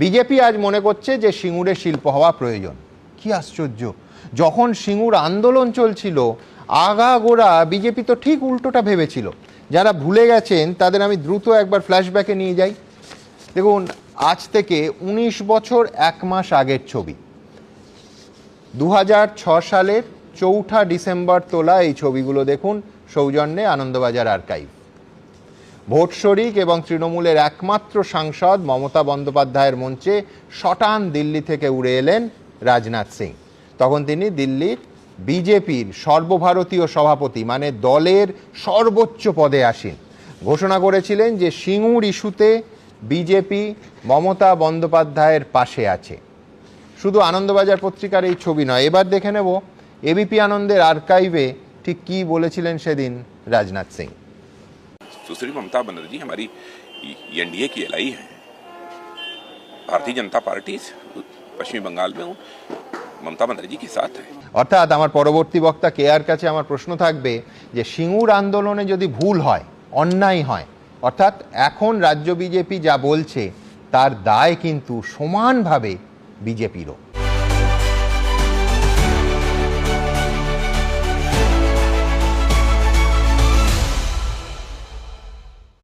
BJP আজ মনে করছে যে সিঙ্গুরে শিল্প হওয়া প্রয়োজন। কি আশ্চর্য! যখন সিঙ্গুর আন্দোলন চলছিল আগাগোড়া বিজেপি তো ঠিক উল্টোটা ভেবেছিল। যারা ভুলে গেছেন তাদের আমি দ্রুত একবার ফ্ল্যাশব্যাকে নিয়ে যাই। দেখুন, আজ থেকে ১৯ বছর ১ মাস আগের ছবি, ২০০৬ সালের ৪ঠা ডিসেম্বর তোলা এই ছবিগুলো দেখুন, সৌজন্যে আনন্দবাজার আর্কাইভ। ভোট শরিক এবং তৃণমূলের একমাত্র সাংসদ মমতা বন্দ্যোপাধ্যায়ের মঞ্চে শটান দিল্লি থেকে উড়ে এলেন রাজনাথ সিং। তখন তিনি দিল্লির বিজেপির সর্বভারতীয় সভাপতি, মানে দলের সর্বোচ্চ পদে আসীন। ঘোষণা করেছিলেন যে সিঙ্গুর ইস্যুতে বিজেপি মমতা বন্দ্যোপাধ্যায়ের পাশে আছে। শুধু আনন্দবাজার পত্রিকার এই ছবি নয়, এবার দেখে নেব এবিপি আনন্দের আর্কাইভে ঠিক কি বলেছিলেন সেদিন রাজনাথ সিং। सुश्री ममता बनर्जी हमारी एनडीए की एलआई है। भारतीय जनता पार्टी पश्चिमी बंगाल में ममता बनर्जी के साथ है। অর্থাৎ আমার পরবর্তী বক্তা কেয়ার কাছে আমার প্রশ্ন থাকবে যে সিঙ্গুর আন্দোলনে যদি ভুল হয়, অন্যায় হয়, অর্থাৎ এখন রাজ্য বিজেপি যা বলছে তার দায় কিন্তু সমানভাবে বিজেপিরও।